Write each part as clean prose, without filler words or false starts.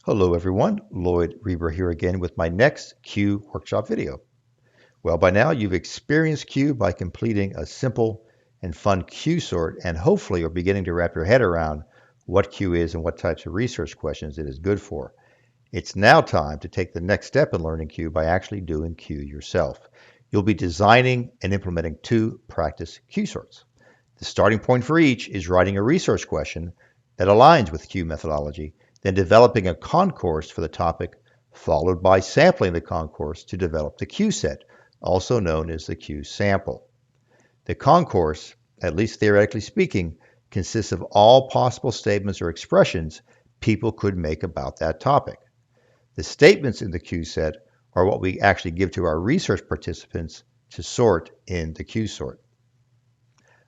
Hello everyone, Lloyd Rieber here again with my next Q workshop video. Well, by now you've experienced Q by completing a simple and fun Q sort, and hopefully you're beginning to wrap your head around what Q is and what types of research questions it is good for. It's now time to take the next step in learning Q by actually doing Q yourself. You'll be designing and implementing two practice Q sorts. The starting point for each is writing a research question that aligns with Q methodology, then developing a concourse for the topic, followed by sampling the concourse to develop the Q set, also known as the Q sample. The concourse, at least theoretically speaking, consists of all possible statements or expressions people could make about that topic. The statements in the Q set are what we actually give to our research participants to sort in the Q sort.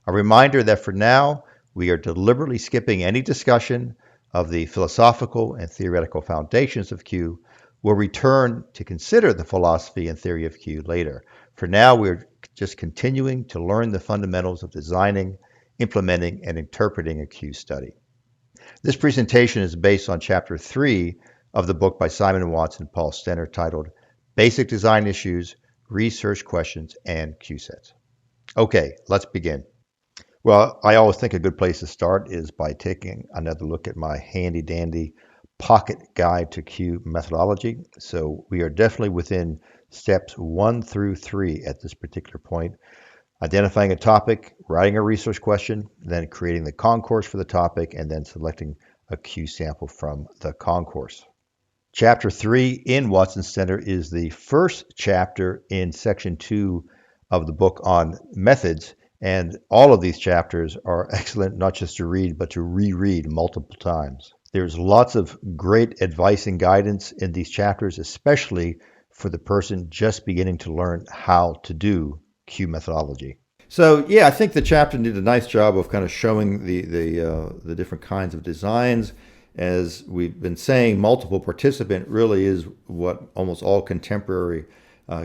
A reminder that for now, we are deliberately skipping any discussion of the philosophical and theoretical foundations of Q. We'll return to consider the philosophy and theory of Q later. For now, we're just continuing to learn the fundamentals of designing, implementing, and interpreting a Q study. This presentation is based on Chapter 3 of the book by Simon Watts and Paul Stenner titled Basic Design Issues, Research Questions, and Q Sets. Okay, let's begin. Well, I always think a good place to start is by taking another look at my handy dandy pocket guide to Q methodology. So we are definitely within steps 1 through 3 at this particular point. Identifying a topic, writing a research question, then creating the concourse for the topic, and then selecting a Q sample from the concourse. Chapter 3 in Watson Center is the first chapter in section 2 of the book on methods. And all of these chapters are excellent, not just to read, but to reread multiple times. There's lots of great advice and guidance in these chapters, especially for the person just beginning to learn how to do Q methodology. So yeah, I think the chapter did a nice job of kind of showing the different kinds of designs. As we've been saying, multiple participant really is what almost all contemporary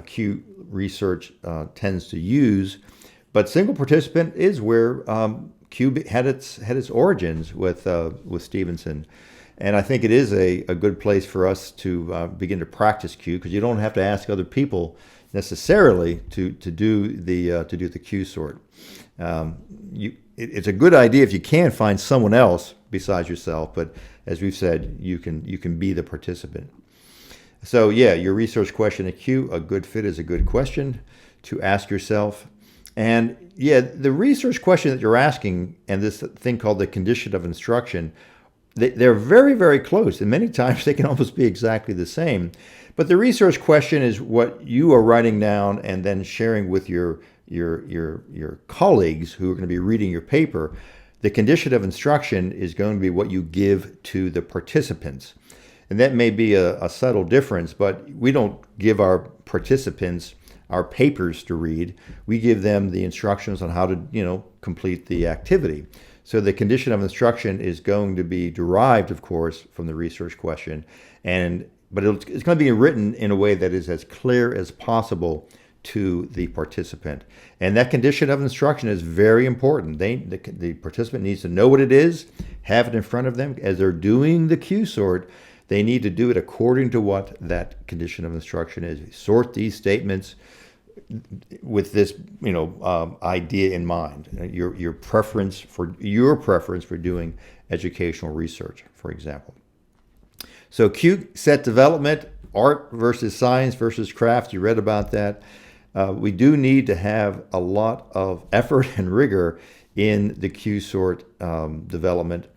Q research tends to use. But single participant is where Q had its origins with Stevenson, and I think it is a good place for us to begin to practice Q, because you don't have to ask other people necessarily to do the Q sort. It's a good idea if you can find someone else besides yourself, but as we've said, you can be the participant. So yeah, your research question at Q, a good fit is a good question to ask yourself. And yeah, the research question that you're asking and this thing called the condition of instruction, they're very, very close. And many times they can almost be exactly the same. But the research question is what you are writing down and then sharing with your colleagues who are going to be reading your paper. The condition of instruction is going to be what you give to the participants. And that may be a subtle difference, but we don't give our participants our papers to read. We give them the instructions on how to, complete the activity. So the condition of instruction is going to be derived, of course, from the research question, but it's going to be written in a way that is as clear as possible to the participant. And that condition of instruction is very important. The participant needs to know what it is, have it in front of them as they're doing the Q sort. They need to do it according to what that condition of instruction is. Sort these statements with this, idea in mind. Your preference for doing educational research, for example. So Q set development, art versus science versus craft. You read about that. We do need to have a lot of effort and rigor in the Q sort development,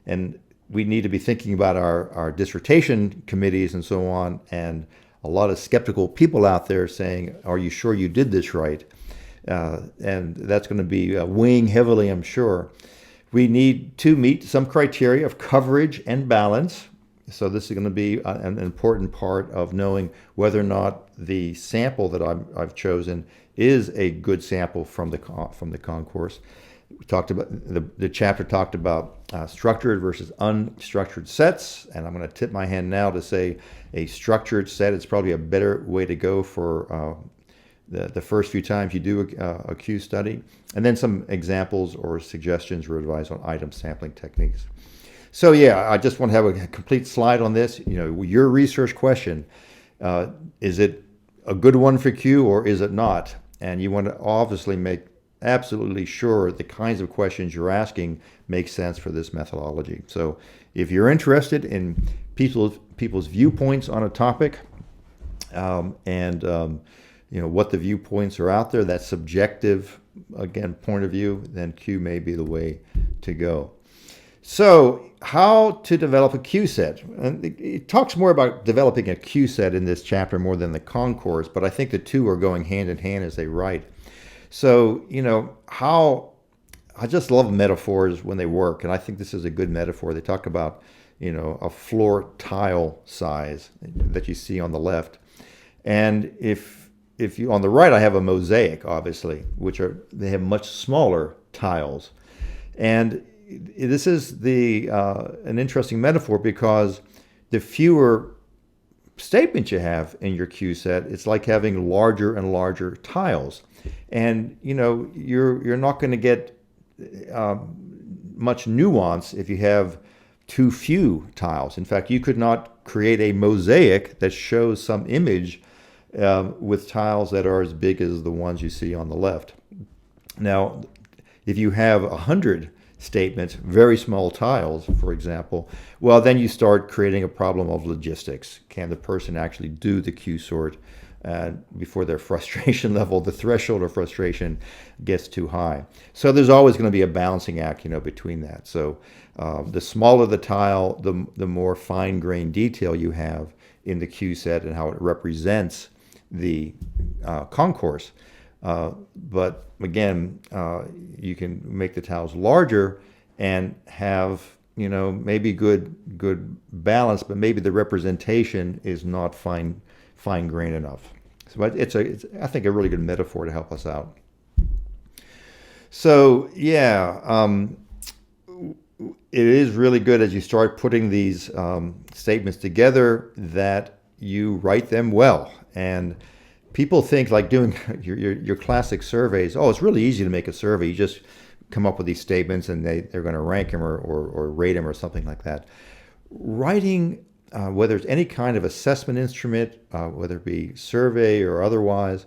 and we need to be thinking about our dissertation committees and so on, and a lot of skeptical people out there saying, are you sure you did this right? And that's going to be weighing heavily, I'm sure. We need to meet some criteria of coverage and balance. So this is going to be an important part of knowing whether or not the sample that I've chosen is a good sample from the concourse. We talked about the chapter talked about structured versus unstructured sets, and I'm going to tip my hand now to say a structured set is probably a better way to go for the first few times you do a Q study, and then some examples or suggestions or advice on item sampling techniques. So yeah, I just want to have a complete slide on this. Your research question, is it a good one for Q or is it not? And you want to obviously make absolutely sure the kinds of questions you're asking make sense for this methodology. So if you're interested in people's viewpoints on a topic, what the viewpoints are out there, that subjective, again, point of view, then Q may be the way to go. So how to develop a Q set. And it talks more about developing a Q set in this chapter more than the concourse, but I think the two are going hand in hand as they write. So, I just love metaphors when they work, and I think this is a good metaphor. They talk about, a floor tile size that you see on the left. And if you, on the right, I have a mosaic, obviously, they have much smaller tiles. And this is an interesting metaphor because the fewer statements you have in your Q set, it's like having larger and larger tiles. And you're not going to get much nuance if you have too few tiles. In fact, you could not create a mosaic that shows some image with tiles that are as big as the ones you see on the left. Now, if you have 100 statements, very small tiles, for example, well, then you start creating a problem of logistics. Can the person actually do the Q sort before their frustration level, the threshold of frustration, gets too high? So there's always going to be a balancing act, between that. So the smaller the tile, the more fine-grained detail you have in the Q set and how it represents the concourse. But again, you can make the tiles larger and have, maybe good balance, but maybe the representation is not fine-grained enough. So it's I think a really good metaphor to help us out. So yeah, it is really good as you start putting these statements together that you write them well. And people think like doing your classic surveys, it's really easy to make a survey. You just come up with these statements and they're going to rank them or rate them or something like that. Writing, whether it's any kind of assessment instrument, whether it be survey or otherwise,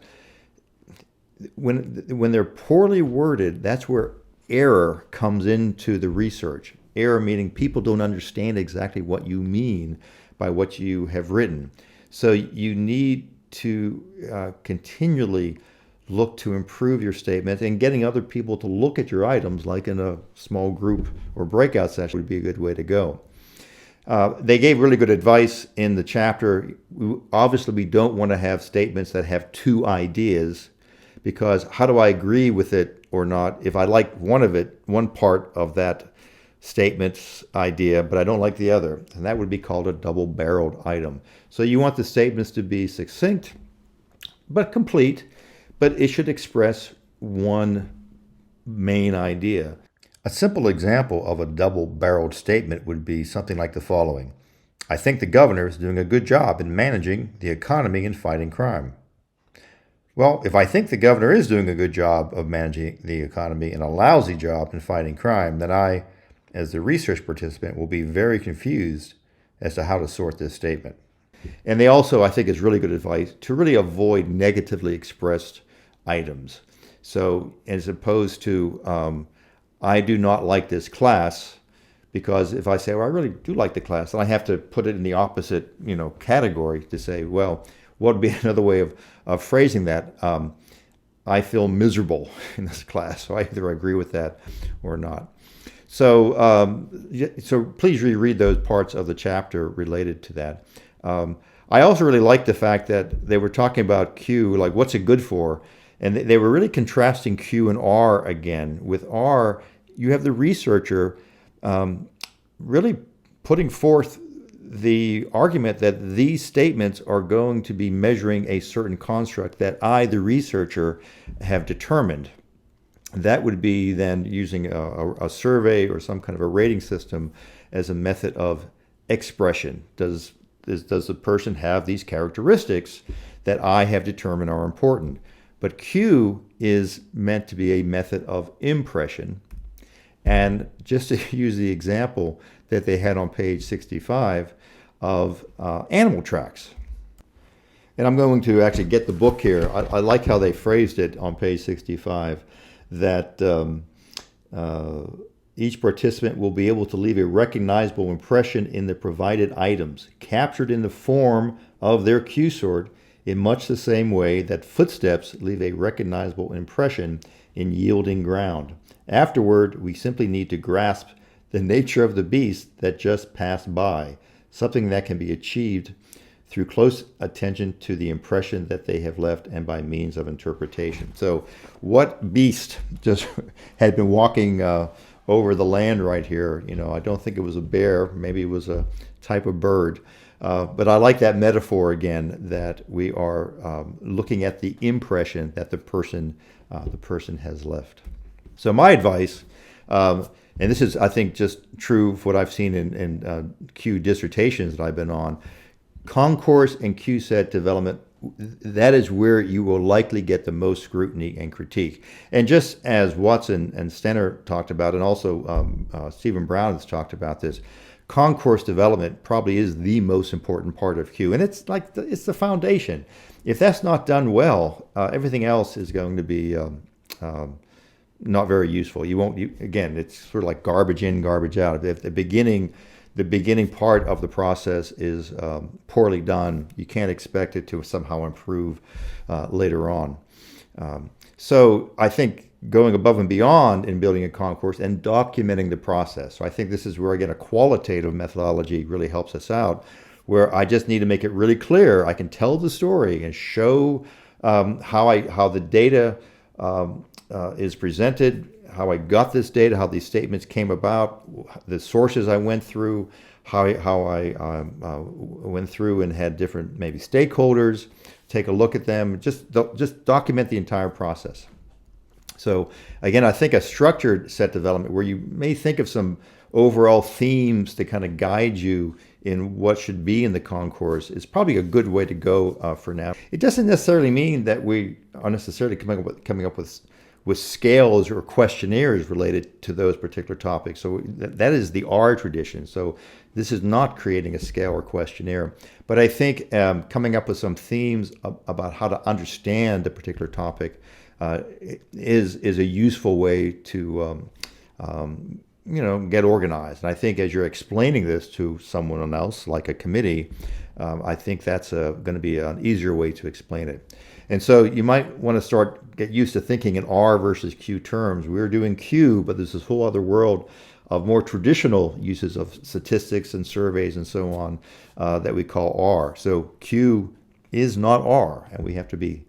when they're poorly worded, that's where error comes into the research. Error meaning people don't understand exactly what you mean by what you have written. So you need to continually look to improve your statement, and getting other people to look at your items, like in a small group or breakout session, would be a good way to go. They gave really good advice in the chapter. Obviously, we don't want to have statements that have two ideas, because how do I agree with it or not if I like one part of that statement's idea, but I don't like the other? And that would be called a double-barreled item. So you want the statements to be succinct but complete, but it should express one main idea. A simple example of a double-barreled statement would be something like the following. I think the governor is doing a good job in managing the economy and fighting crime. Well, if I think the governor is doing a good job of managing the economy and a lousy job in fighting crime, then I, as the research participant, will be very confused as to how to sort this statement. And they also, I think, is really good advice to really avoid negatively expressed items. So as opposed to, I do not like this class, because if I say, well, I really do like the class, then I have to put it in the opposite, category to say, well, what would be another way of phrasing that? I feel miserable in this class, so I either agree with that or not. So, so please reread those parts of the chapter related to that. I also really like the fact that they were talking about Q, like what's it good for? And they were really contrasting Q and R again. With R, you have the researcher really putting forth the argument that these statements are going to be measuring a certain construct that I, the researcher, have determined. That would be then using a survey or some kind of a rating system as a method of expression. Does the person have these characteristics that I have determined are important? But Q is meant to be a method of impression. And just to use the example that they had on page 65 of animal tracks. And I'm going to actually get the book here. I like how they phrased it on page 65, that each participant will be able to leave a recognizable impression in the provided items, captured in the form of their cue sort, in much the same way that footsteps leave a recognizable impression in yielding ground. Afterward, we simply need to grasp the nature of the beast that just passed by, something that can be achieved through close attention to the impression that they have left and by means of interpretation. So what beast just had been walking over the land right here? I don't think it was a bear. Maybe it was a type of bird. But I like that metaphor again, that we are looking at the impression that the person has left. So my advice, and this is, I think, just true of what I've seen in Q dissertations that I've been on, concourse and Q set development, that is where you will likely get the most scrutiny and critique. And just as Watson and Stenner talked about, and also Stephen Brown has talked about this, concourse development probably is the most important part of Q, and it's like it's the foundation. If that's not done well, everything else is going to be not very useful. Again, it's sort of like garbage in, garbage out. If the beginning part of the process is poorly done, you can't expect it to somehow improve later on. So I think going above and beyond in building a concourse and documenting the process. So I think this is where, again, a qualitative methodology really helps us out, where I just need to make it really clear. I can tell the story and show how the data is presented, how I got this data, how these statements came about, the sources I went through, how I went through and had different maybe stakeholders take a look at them, just document the entire process. So again, I think a structured set development where you may think of some overall themes to kind of guide you in what should be in the concourse is probably a good way to go for now. It doesn't necessarily mean that we are necessarily coming up with scales or questionnaires related to those particular topics. So that is the R tradition. So this is not creating a scale or questionnaire, but I think coming up with some themes about how to understand the particular topic is a useful way to get organized. And I think as you're explaining this to someone else, like a committee, I think that's going to be an easier way to explain it. And so you might want to get used to thinking in R versus Q terms. We're doing Q, but there's this whole other world of more traditional uses of statistics and surveys and so on that we call R. So Q is not R, and we have to be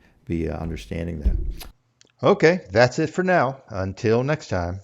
understanding that. Okay, that's it for now. Until next time.